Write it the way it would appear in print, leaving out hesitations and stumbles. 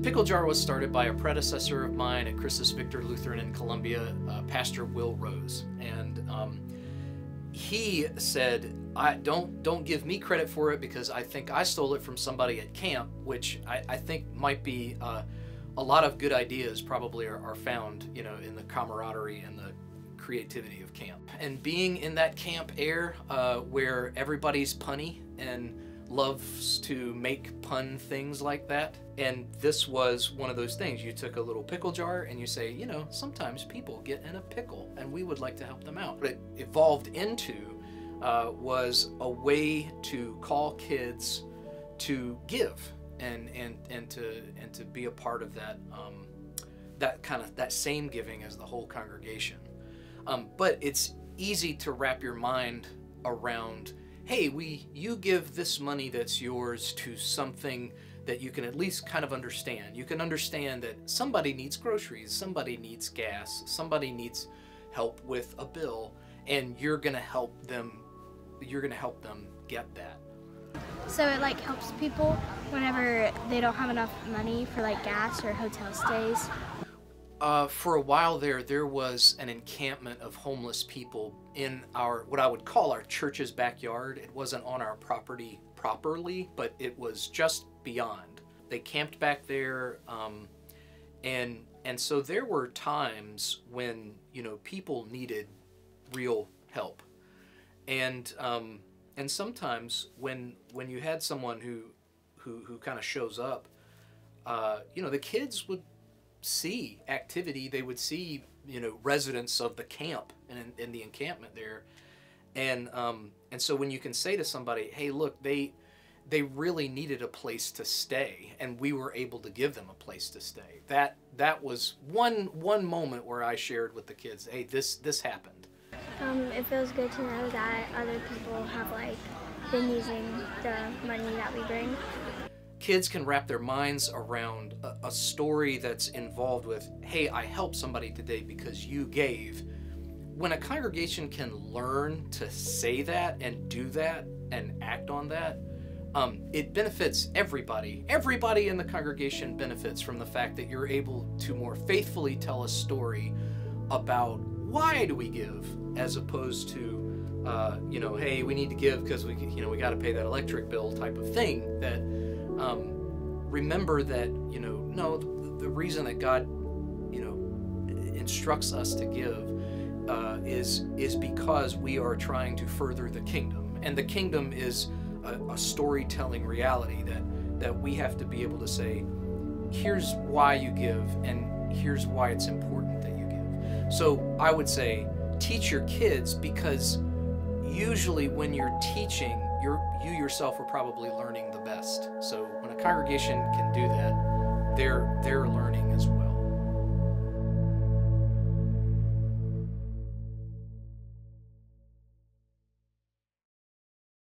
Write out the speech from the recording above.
Pickle Jar was started by a predecessor of mine at Christus Victor Lutheran in Columbia, Pastor Will Rose, and he said, don't give me credit for it because I think I stole it from somebody at camp, which I think might be a lot of good ideas probably are found, you know, in the camaraderie and the creativity of camp. And being in that camp air where everybody's punny and loves to make pun things like that, and this was one of those things. You took a little pickle jar and you say, you know, sometimes people get in a pickle and we would like to help them out. What it evolved into was a way to call kids to give and to be a part of that that same giving as the whole congregation. But it's easy to wrap your mind around, hey, you give this money that's yours to something that you can at least kind of understand. You can understand that somebody needs groceries, somebody needs gas, somebody needs help with a bill, and you're gonna help them get that. So it like helps people whenever they don't have enough money for like gas or hotel stays? For a while there was an encampment of homeless people in what I would call our church's backyard. It wasn't on our property properly, but it was just beyond. They camped back there, and so there were times when, you know, people needed real help, and sometimes when you had someone who kind of shows up, you know, the kids would see activity. They would see, you know, residents of the camp and in the encampment there, and so when you can say to somebody, hey, look, they really needed a place to stay, and we were able to give them a place to stay. That was one moment where I shared with the kids, hey, this happened. It feels good to know that other people have like been using the money that we bring. Kids can wrap their minds around a story that's involved with, hey, I helped somebody today because you gave. When a congregation can learn to say that and do that and act on that, it benefits everybody. Everybody in the congregation benefits from the fact that you're able to more faithfully tell a story about why do we give, as opposed to, you know, hey, we need to give because we got to pay that electric bill type of thing. That remember that, you know, no, the reason that God, you know, instructs us to give is because we are trying to further the kingdom, and the kingdom is a storytelling reality that we have to be able to say, here's why you give, and here's why it's important that you give. So I would say teach your kids, because usually when you're teaching, you yourself are probably learning the best. So when a congregation can do that, they're learning